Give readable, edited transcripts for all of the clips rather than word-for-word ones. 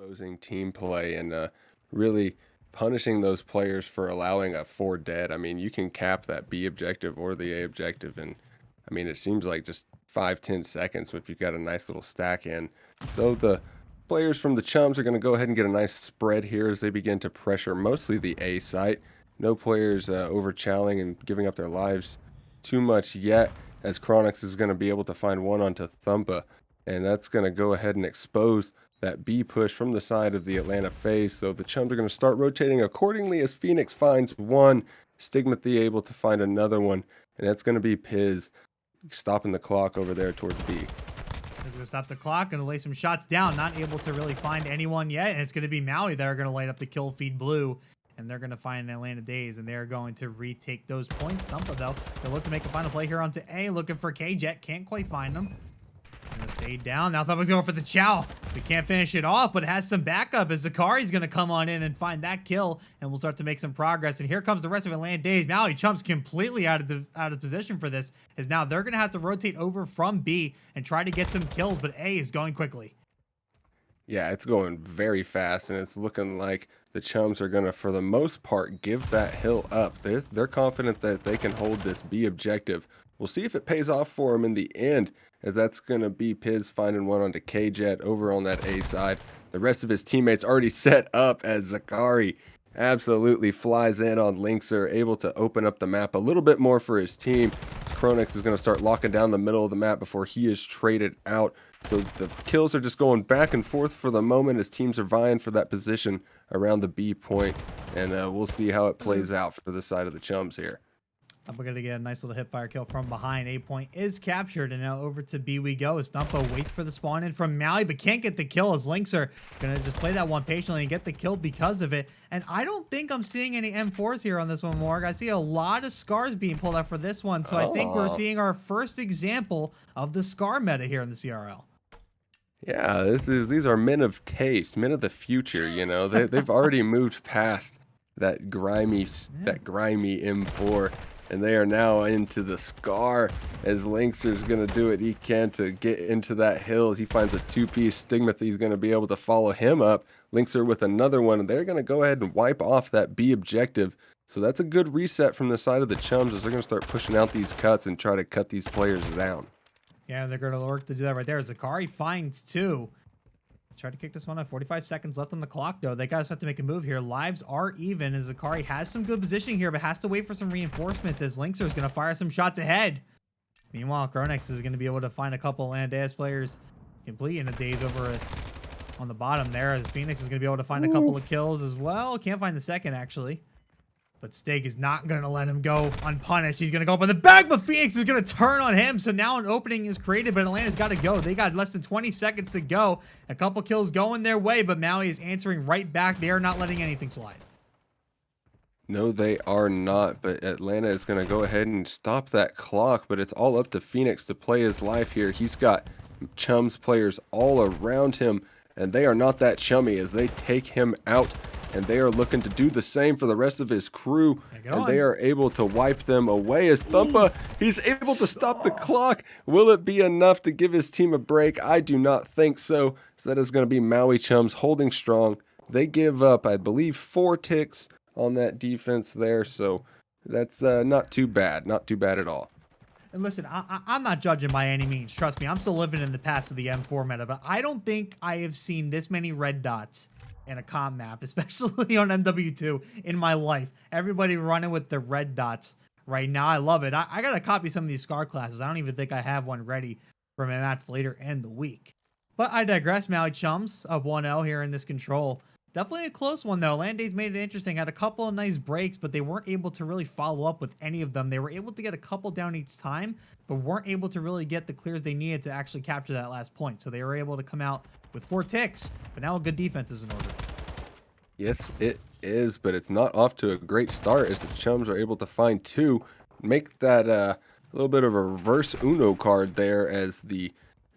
opposing team play and really punishing those players for allowing a 4 dead. I mean, you can cap that B objective or the A objective, and I mean, it seems like just 5-10 seconds if you've got a nice little stack in. So the players from the Chums are going to go ahead and get a nice spread here as they begin to pressure mostly the A site. No players over challenging and giving up their lives too much yet, as Chronix is going to be able to find one onto Thumpa, and that's going to go ahead and expose that B push from the side of the Atlanta phase. So the Chums are going to start rotating accordingly as Phoenix finds one, Stigmathy able to find another one, and that's going to be Piz stopping the clock over there towards B. He's going to stop the clock, going to lay some shots down, not able to really find anyone yet, and it's going to be Maui that are going to light up the kill feed blue, and they're going to find an Atlanta Dazed, and they're going to retake those points. Thumpa, though, they'll look to make a final play here onto A, looking for K-Jet, can't quite find them. Gonna stay down. Now Thumpa's going for the chow. We can't finish it off, but it has some backup as Zakari's gonna come on in and find that kill, and we'll start to make some progress. And here comes the rest of Atlanta Dazed. Maui Chums completely out of position for this, as now they're gonna have to rotate over from B and try to get some kills, but A is going quickly. Yeah, it's going very fast, and it's looking like the Chums are going to, for the most part, give that hill up. They're confident that they can hold this B objective. We'll see if it pays off for them in the end, as that's going to be Piz finding one onto K-Jet over on that A side. The rest of his teammates already set up as Zakari absolutely flies in on Linkser, able to open up the map a little bit more for his team. Chronix is going to start locking down the middle of the map before he is traded out. So the kills are just going back and forth for the moment as teams are vying for that position around the B point. And we'll see how it plays out for the side of the Chums here. We're going to get a nice little hip fire kill from behind. A point is captured, and now over to B we go as Thumpa waits for the spawn in from Maui, but can't get the kill as Lynx are going to just play that one patiently and get the kill because of it. And I don't think I'm seeing any M4s here on this one, Morg. I see a lot of scars being pulled out for this one, so I think we're seeing our first example of the scar meta here in the CRL. Yeah, these are men of taste, men of the future, you know. They've already moved past that grimy M4. And they are now into the scar as Linkser's going to do what he can to get into that hill. He finds a two-piece Stigmathy. He's going to be able to follow him up. Linkser with another one. And they're going to go ahead and wipe off that B objective. So that's a good reset from the side of the Chums as they're going to start pushing out these cuts and try to cut these players down. Yeah, they're going to work to do that right there. Zakari finds two. Try to kick this one up. 45 seconds left on the clock, though. They guys have to make a move here. Lives are even as Zakari has some good positioning here, but has to wait for some reinforcements as Linkser is going to fire some shots ahead. Meanwhile, Chronix is going to be able to find a couple Atlanta Dazed players complete in a Daze over on the bottom there, as Phoenix is going to be able to find a couple of kills as well. Can't find the second, actually. But Steak is not going to let him go unpunished. He's going to go up in the back, but Phoenix is going to turn on him. So now an opening is created, but Atlanta's got to go. They got less than 20 seconds to go. A couple kills going their way, but Maui is answering right back. They are not letting anything slide. No, they are not, but Atlanta is going to go ahead and stop that clock, but it's all up to Phoenix to play his life here. He's got Chums players all around him, and they are not that chummy as they take him out. And they are looking to do the same for the rest of his crew. And they are able to wipe them away as Thumpa, he's able to stop the clock. Will it be enough to give his team a break? I do not think so. So that is going to be Maui Chums holding strong. They give up, I believe, 4 ticks on that defense there. So that's not too bad. Not too bad at all. And listen, I'm not judging by any means. Trust me, I'm still living in the past of the M4 meta. But I don't think I have seen this many red dots in a comp map, especially on MW2 in my life. Everybody running with the red dots right now. I love it. I gotta copy some of these scar classes. I don't even think I have one ready for my match later in the week. But I digress. Maui Chums up 1-0 here in this control. Definitely a close one, though. Atlanta Dazed made it interesting. Had a couple of nice breaks, but they weren't able to really follow up with any of them. They were able to get a couple down each time, but weren't able to really get the clears they needed to actually capture that last point. So they were able to come out with 4 ticks, but now a good defense is in order. Yes, it is, but it's not off to a great start as the Chums are able to find 2. Make that a little bit of a reverse Uno card there as the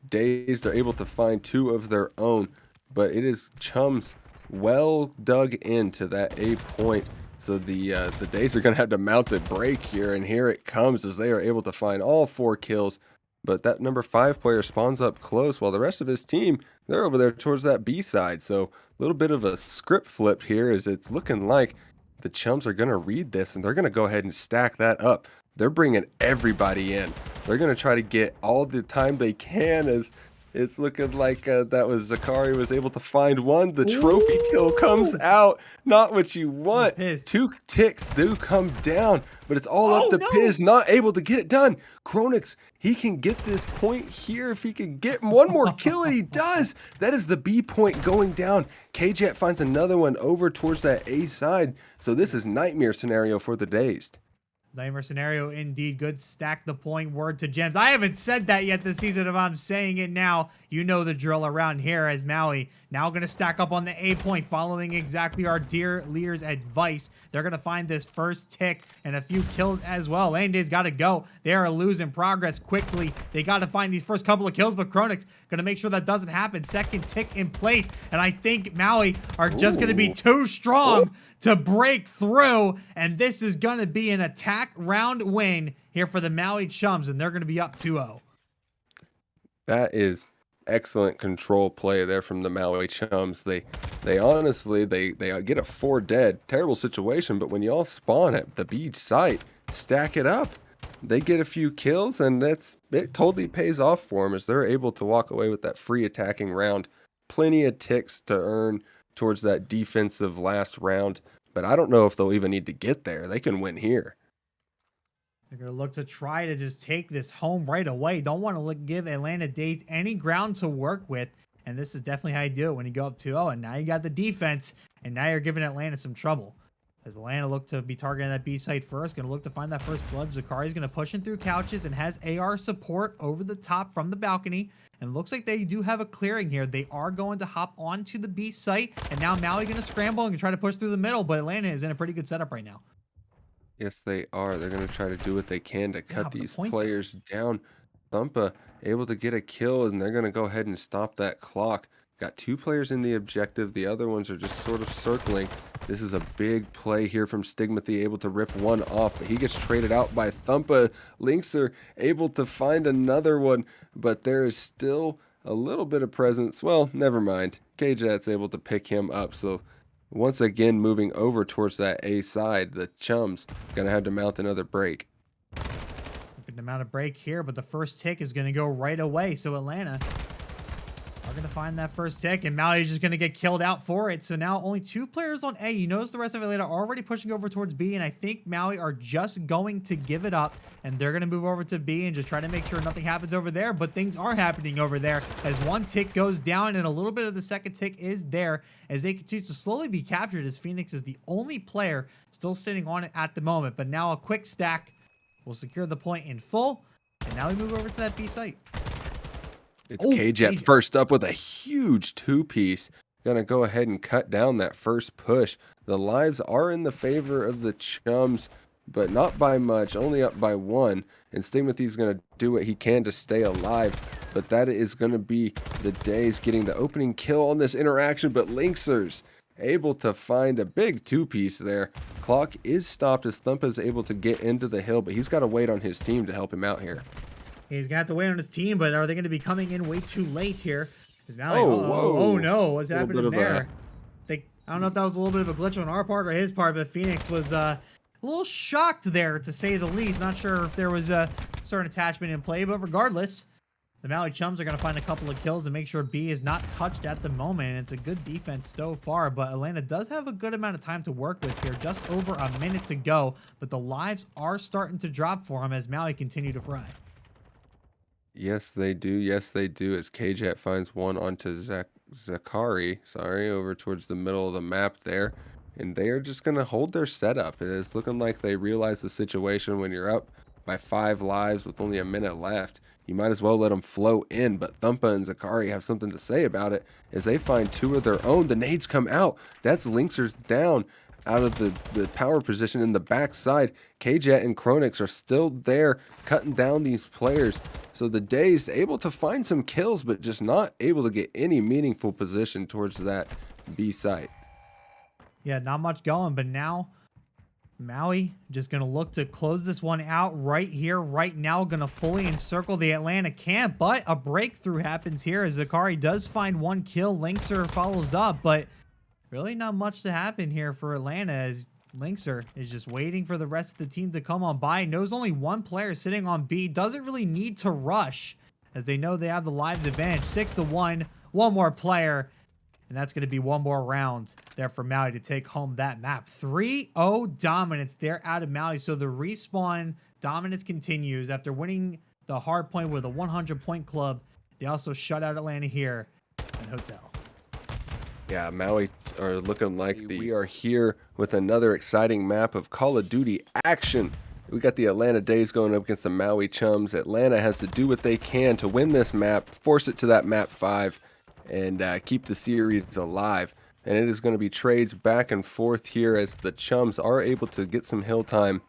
Dazed are able to find 2 of their own. But it is Chums well dug into that A point. So the Dazed are going to have to mount a break here, and here it comes as they are able to find all 4 kills. but that number 5 player spawns up close while the rest of his team, they're over there towards that B side. So a little bit of a script flip here as it's looking like the Chums are going to read this and they're going to go ahead and stack that up. They're bringing everybody in. They're going to try to get all the time they can as it's looking like that was Zakari was able to find one. The trophy kill comes Ooh! out. Not what you I'm want. pissed. 2 ticks do come down, but it's all up Oh to no! Piz, not able to get it done. Chronix, he can get this point here if he can get one more kill, and he does. That is the B point going down. KJet finds another one over towards that A side. So this is nightmare scenario for the Dazed. Nightmare scenario indeed. Good stack the point word to Gems. I haven't said that yet this season. If I'm saying it now, you know the drill around here as Maui now going to stack up on the A point following exactly our dear leader's advice. They're going to find this first tick and a few kills as well. Atlanta Dazed got to go. They are losing progress quickly. They got to find these first couple of kills, but Chronix going to make sure that doesn't happen. Second tick in place, and I think Maui are just going to be too strong to break through, and this is going to be an attack round win here for the Maui Chums, and they're going to be up 2-0. That is excellent control play there from the Maui Chums. They honestly they get a 4 dead. Terrible situation, but when you all spawn at the beach site, stack it up. They get a few kills, and it totally pays off for them as they're able to walk away with that free attacking round. Plenty of ticks to earn towards that defensive last round, but I don't know if they'll even need to get there. They can win here. They're going to look to try to just take this home right away. Don't want to give Atlanta Dazed any ground to work with, and this is definitely how you do it when you go up 2-0, and now you got the defense, and now you're giving Atlanta some trouble. As Atlanta look to be targeting that B site first, going to look to find that first blood. Zakari's going to push in through couches and has AR support over the top from the balcony. And looks like they do have a clearing here. They are going to hop onto the B site. And now Maui going to scramble and try to push through the middle. But Atlanta is in a pretty good setup right now. Yes, they are. They're going to try to do what they can to cut but the these point- players down. Thumpa able to get a kill, and they're going to go ahead and stop that clock. Got 2 players in the objective. The other ones are just sort of circling. This is a big play here from Stigmathy, able to rip one off, but he gets traded out by Thumpa. Lynx are able to find another one, but there is still a little bit of presence. Well, never mind. KJet's able to pick him up, so once again moving over towards that A side, the Chums going to have to mount another break. Looking to mount a break here, but the first tick is going to go right away. So Atlanta are going to find that first tick, and Maui's just going to get killed out for it. So now only 2 players on A. You notice the rest of Atlanta are already pushing over towards B, and I think Maui are just going to give it up, and they're going to move over to B and just try to make sure nothing happens over there. But things are happening over there as 1 tick goes down, and a little bit of the second tick is there as they continue to slowly be captured, as Phoenix is the only player still sitting on it at the moment. But now a quick stack will secure the point in full, and now we move over to that B site. It's KJet first up with a huge 2-piece. Gonna go ahead and cut down that first push. The lives are in the favor of the Chums, but not by much, only up by 1. And Stigmathy's gonna do what he can to stay alive, but that is gonna be the Dazed getting the opening kill on this interaction, but Lynxers able to find a big 2-piece there. Clock is stopped as Thumpa is able to get into the hill, but he's got to wait on his team to help him out here. He's gonna have to wait on his team, but are they gonna be coming in way too late here? Is Maui, whoa. oh no, what's Little happening bit of there? I don't know if that was a little bit of a glitch on our part or his part, but Phoenix was a little shocked there, to say the least. Not sure if there was a certain attachment in play, but regardless, the Maui Chums are going to find a couple of kills to make sure B is not touched at the moment. And it's a good defense so far, but Atlanta does have a good amount of time to work with here. Just over a minute to go, but the lives are starting to drop for him as Maui continue to fry. Yes, they do. Yes, they do. As KJet finds one onto Zakari, over towards the middle of the map there. And they are just going to hold their setup. It's looking like they realize the situation when you're up by 5 lives with only a minute left. You might as well let them flow in, but Thumpa and Zakari have something to say about it as they find 2 of their own. The nades come out. That's Lynxers down out of the power position in the backside. KJet and Chronix are still there cutting down these players. So the Dazed able to find some kills, but just not able to get any meaningful position towards that B site. Yeah, not much going, but now Maui just going to look to close this one out right here, right now. Going to fully encircle the Atlanta camp, but a breakthrough happens here as Zacari does find one kill. Linkser follows up, but really not much to happen here for Atlanta as Linkser is just waiting for the rest of the team to come on by. Knows only one player sitting on B. Doesn't really need to rush as they know they have the lives advantage. 6-1. One more player. And that's going to be one more round there for Maui to take home that map. 3-0 dominance there out of Maui. So the respawn dominance continues after winning the hard point with a 100-point club. They also shut out Atlanta here at Hotel. Yeah, Maui are looking like we are here with another exciting map of Call of Duty action. We got the Atlanta Dazed going up against the Maui Chums. Atlanta has to do what they can to win this map, force it to that map 5, and keep the series alive. And it is going to be trades back and forth here as the Chums are able to get some hill time.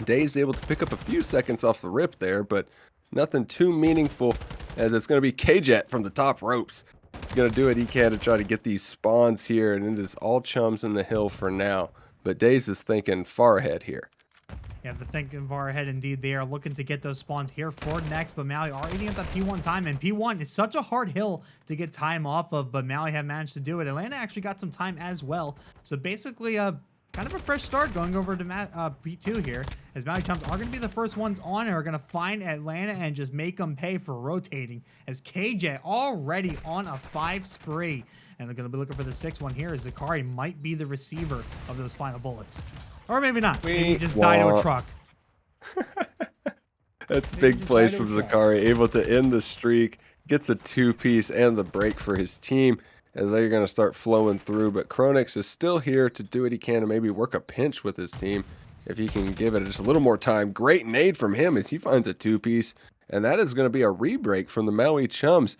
Dazed able to pick up a few seconds off the rip there, but nothing too meaningful as it's going to be K-Jet from the top ropes. Going to do what he can to try to get these spawns here, and it is all Chums in the hill for now. But Dazed is thinking far ahead here. Yeah, the thinking far ahead indeed. They are looking to get those spawns here for next, but Maui are eating up that P1 time, and P1 is such a hard hill to get time off of, but Maui have managed to do it. Atlanta actually got some time as well. So basically, kind of a fresh start going over to P2 here, as Maui Chums are going to be the first ones on and are going to find Atlanta and just make them pay for rotating, as KJ already on a 5 spree. And they're going to be looking for the 6th one here, as Zacari might be the receiver of those final bullets. Or maybe not. Maybe he just died to a truck. That's big plays from Zacari, able to end the streak, gets a 2-piece and the break for his team as they're going to start flowing through. But Chronix is still here to do what he can to maybe work a pinch with his team if he can give it just a little more time. Great nade from him as he finds a 2-piece, and that is going to be a re-break from the Maui Chums.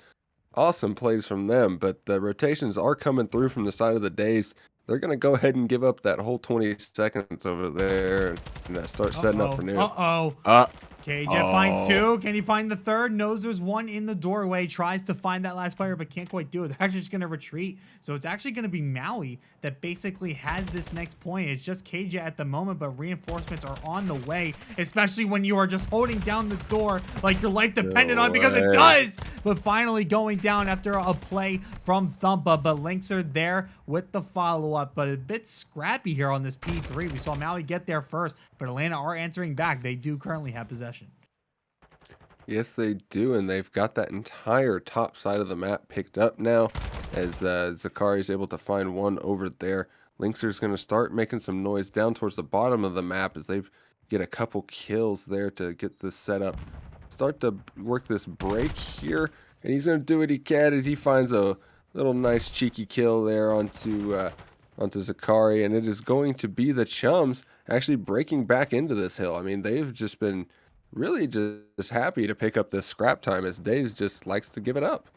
Awesome plays from them, but the rotations are coming through from the side of the Dazed. They're going to go ahead and give up that whole 20 seconds over there and start setting up for new. KJ finds 2. Can he find the 3rd? Knows there's one in the doorway. Tries to find that last player, but can't quite do it. They're actually just going to retreat. So it's actually going to be Maui that basically has this next point. It's just KJ at the moment, but reinforcements are on the way, especially when you are just holding down the door like your life depended on, because it does. But finally going down after a play from Thumpa, but Linkser there with the follow-up, but a bit scrappy here on this P3. We saw Maui get there first, but Atlanta are answering back. They do currently have possession. Yes, they do, and they've got that entire top side of the map picked up now as Zacari is able to find one over there. Linkser's going to start making some noise down towards the bottom of the map as they get a couple kills there to get this set up. Start to work this break here, and he's going to do what he can as he finds a little nice cheeky kill there onto Zacari, and it is going to be the Chums actually breaking back into this hill. I mean, they've just been really just happy to pick up this scrap time as Dazed just likes to give it up.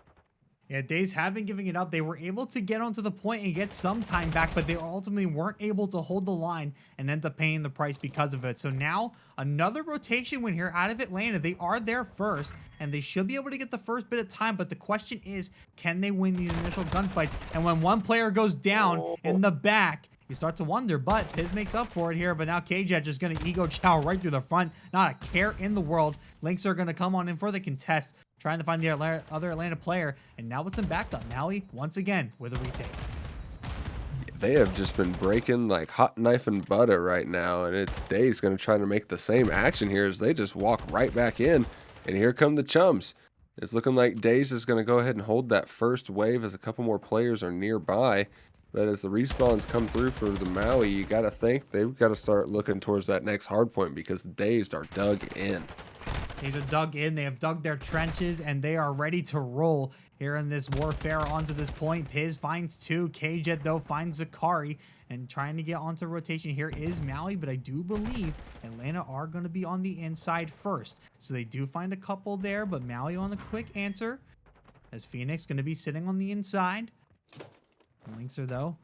Yeah, Dazed have been giving it up. They were able to get onto the point and get some time back, but they ultimately weren't able to hold the line and end up paying the price because of it. So now another rotation win here out of Atlanta. They are there first, and they should be able to get the first bit of time, but the question is, can they win these initial gunfights? And when one player goes down in the back, you start to wonder, but Piz makes up for it here. But now KJ just going to ego chow right through the front. Not a care in the world. Links are going to come on in for the contest, trying to find the other Atlanta player. And now with some backup, Maui once again with a retake. They have just been breaking like hot knife and butter right now. And it's Dazed going to try to make the same action here as they just walk right back in. And here come the Chums. It's looking like Dazed is going to go ahead and hold that first wave as a couple more players are nearby. But as the respawns come through for the Maui, you got to think they've got to start looking towards that next hard point because the Dazed are dug in. These are dug in. They have dug their trenches, and they are ready to roll here in this warfare onto this point. Piz finds 2. KJ, though, finds Zacari. And trying to get onto rotation here is Maui, but I do believe Atlanta are going to be on the inside first. So they do find a couple there, but Maui on the quick answer as Phoenix going to be sitting on the inside. Linkser, though,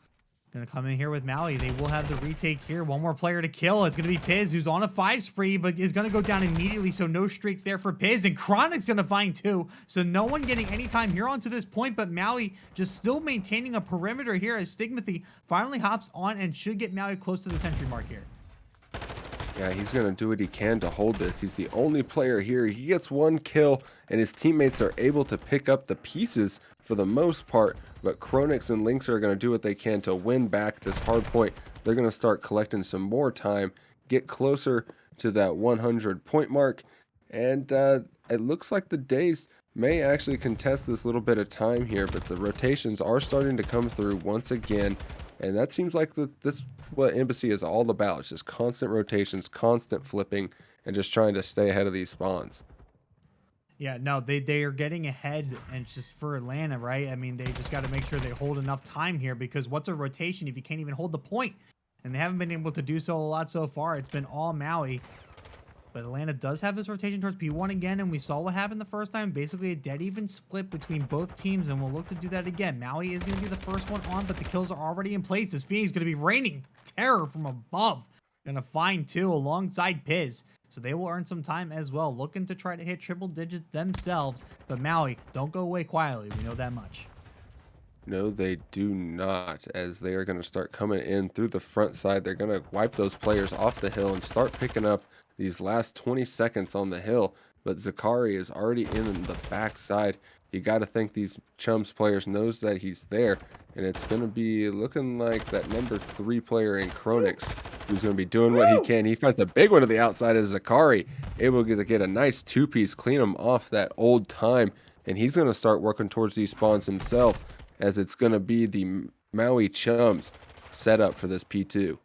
going to come in here with Maui. They will have the retake here. One more player to kill. It's going to be Piz, who's on a 5 spree, but is going to go down immediately, so no streaks there for Piz. And Chronic's going to find 2, so no one getting any time here onto this point, but Maui just still maintaining a perimeter here as Stigmathy finally hops on and should get Maui close to the century mark here. Yeah, he's going to do what he can to hold this. He's the only player here. He gets one kill, and his teammates are able to pick up the pieces for the most part. But Chronix and Lynx are going to do what they can to win back this hard point. They're going to start collecting some more time, get closer to that 100 point mark. And it looks like the Dazed may actually contest this little bit of time here, but the rotations are starting to come through once again. And that seems like this what Embassy is all about. It's just constant rotations, constant flipping, and just trying to stay ahead of these spawns. Yeah, no, they are getting ahead, and it's just for Atlanta, right? I mean, they just got to make sure they hold enough time here, because what's a rotation if you can't even hold the point? And they haven't been able to do so a lot so far. It's been all Maui. But Atlanta does have this rotation towards P1 again, and we saw what happened the first time. Basically, a dead even split between both teams, and we'll look to do that again. Maui is going to be the first one on, but the kills are already in place. This Phoenix is going to be raining terror from above. Going to find two alongside Piz. So they will earn some time as well, looking to try to hit triple digits themselves. But Maui, don't go away quietly. We know that much. No, they do not, as they are going to start coming in through the front side. They're going to wipe those players off the hill and start picking up these last 20 seconds on the hill. But Zakari is already in the backside. You got to think these Chums players knows that he's there, and it's going to be looking like that number 3 player in Chronix, who's going to be doing what he can. He finds a big one to the outside of Zakari, able to get a nice 2-piece, clean him off that old time, and he's going to start working towards these spawns himself, as it's going to be the Maui Chums set up for this P2.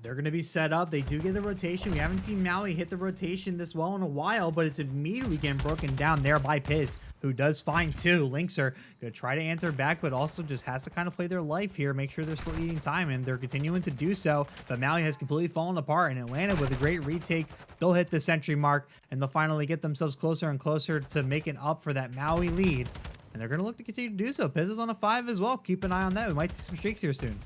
They're going to be set up. They do get the rotation. We haven't seen Maui hit the rotation this well in a while, but it's immediately getting broken down there by Piz, who does find two. Lynx are going to try to answer back, but also just has to kind of play their life here, make sure they're still eating time, and they're continuing to do so. But Maui has completely fallen apart, and Atlanta, with a great retake, they'll hit the century mark, and they'll finally get themselves closer and closer to making up for that Maui lead. And they're going to look to continue to do so. Piz is on a 5 as well. Keep an eye on that. We might see some streaks here soon.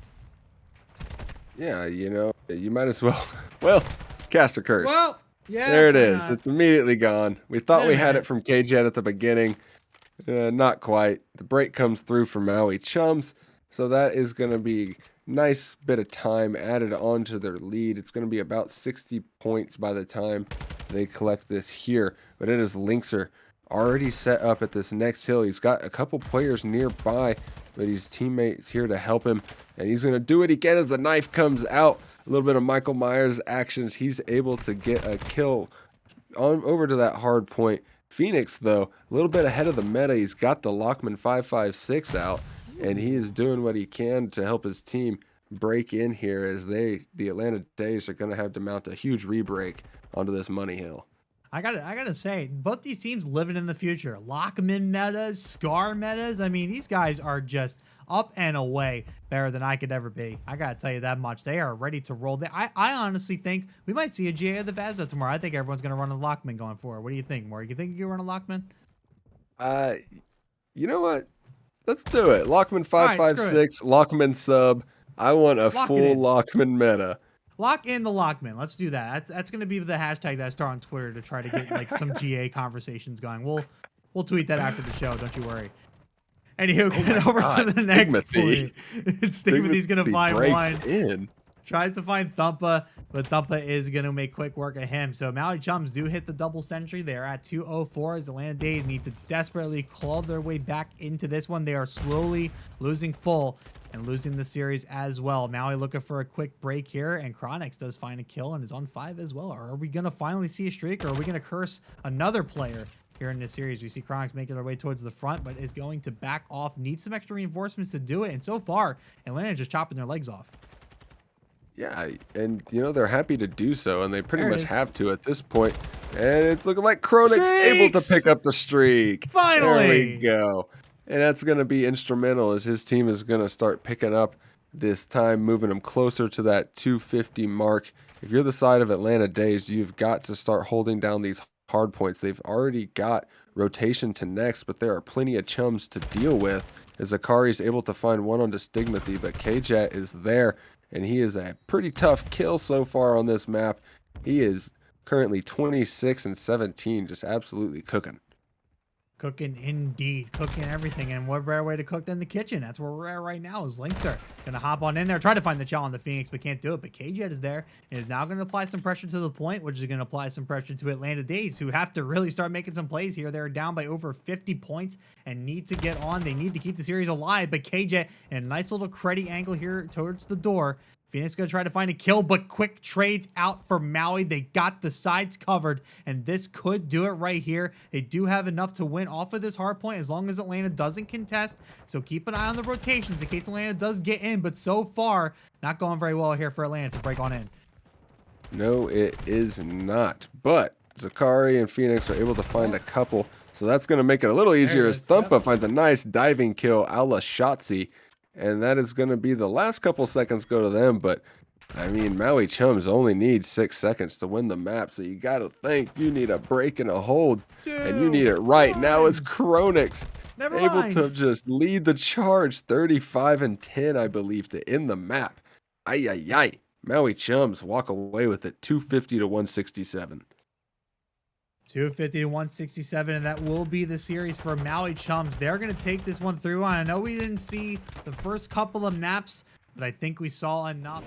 Yeah, you know, you might as well, well, cast a curse. Well, yeah. There it is. It's immediately gone. We thought we had minute. it from KJet at the beginning. Not quite. The break comes through for Maui Chums. So that is going to be nice bit of time added on to their lead. It's going to be about 60 points by the time they collect this here. But it is Lynxer already set up at this next hill. He's got a couple players nearby, but his teammates here to help him, and he's going to do what he can as the knife comes out. A little bit of Michael Myers actions. He's able to get a kill on over to that hard point. Phoenix, though, a little bit ahead of the meta. He's got the Lockman 556 out, and he is doing what he can to help his team break in here, as the Atlanta Dazed, are going to have to mount a huge re-break onto this money hill. I gotta say, both these teams living in the future. Lockman metas, Scar metas. I mean, these guys are just up and away better than I could ever be. I gotta tell you that much. They are ready to roll. I honestly think we might see a GA of the Vazda tomorrow. I think everyone's gonna run a Lockman going forward. What do you think, Maury? You think you run a Lockman? You know what? Let's do it. Lockman 556, Lockman sub. I want a full Lockman meta. Lock in the Lockman. Let's do that. That's going to be the hashtag that I start on Twitter to try to get like some GA conversations going. We'll tweet that after the show. Don't you worry. Anywho, get over to the next point. Stigmathy's going to find one. Tries to find Thumpa, but Thumpa is going to make quick work of him. So Maui Chums do hit the double century. They are at 204 as Atlanta Dazed need to desperately claw their way back into this one. They are slowly losing full and losing the series as well. Maui looking for a quick break here, and Chronix does find a kill and is on 5 as well. Are we going to finally see a streak, or are we going to curse another player here in this series? We see Chronix making their way towards the front, but is going to back off. Needs some extra reinforcements to do it, and so far, Atlanta just chopping their legs off. Yeah, and you know, they're happy to do so, and they pretty much have to at this point. And it's looking like Chronix able to pick up the streak. Finally! There we go. And that's going to be instrumental, as his team is going to start picking up this time, moving them closer to that 250 mark. If you're the side of Atlanta Dazed, you've got to start holding down these hard points. They've already got rotation to next, but there are plenty of Chums to deal with, as Akari is able to find one onto Stigmathy, but KJet is there, and he is a pretty tough kill so far on this map. He is currently 26 and 17, just absolutely cooking. Cooking indeed, cooking everything, and what better way to cook than the kitchen? That's where we're at right now. Is Linkster gonna hop on in there, try to find the chow on the Phoenix, but can't do it. But KJet is there and is now gonna apply some pressure to the point, which is gonna apply some pressure to Atlanta Dazed, who have to really start making some plays here. They're down by over 50 points and need to get on. They need to keep the series alive. But KJ in a nice little creddy angle here towards the door. Phoenix gonna try to find a kill, but quick trades out for Maui. They got the sides covered, and this could do it right here. They do have enough to win off of this hard point as long as Atlanta doesn't contest. So keep an eye on the rotations in case Atlanta does get in, but so far, not going very well here for Atlanta to break on in. No, it is not. But Zakari and Phoenix are able to find a couple, so that's going to make it a little easier as Thumpa finds a nice diving kill a la Shotzi. And that is going to be the last couple seconds go to them. But, I mean, Maui Chums only needs 6 seconds to win the map. So you got to think you need a break and a hold. And you need it right now. It's Chronix able to just lead the charge 35-10, I believe, to end the map. Ay, ay, ay. Maui Chums walk away with it 250 to 167. 250 to 167, and that will be the series for Maui Chums. They're going to take this one through. I know we didn't see the first couple of maps, but I think we saw enough.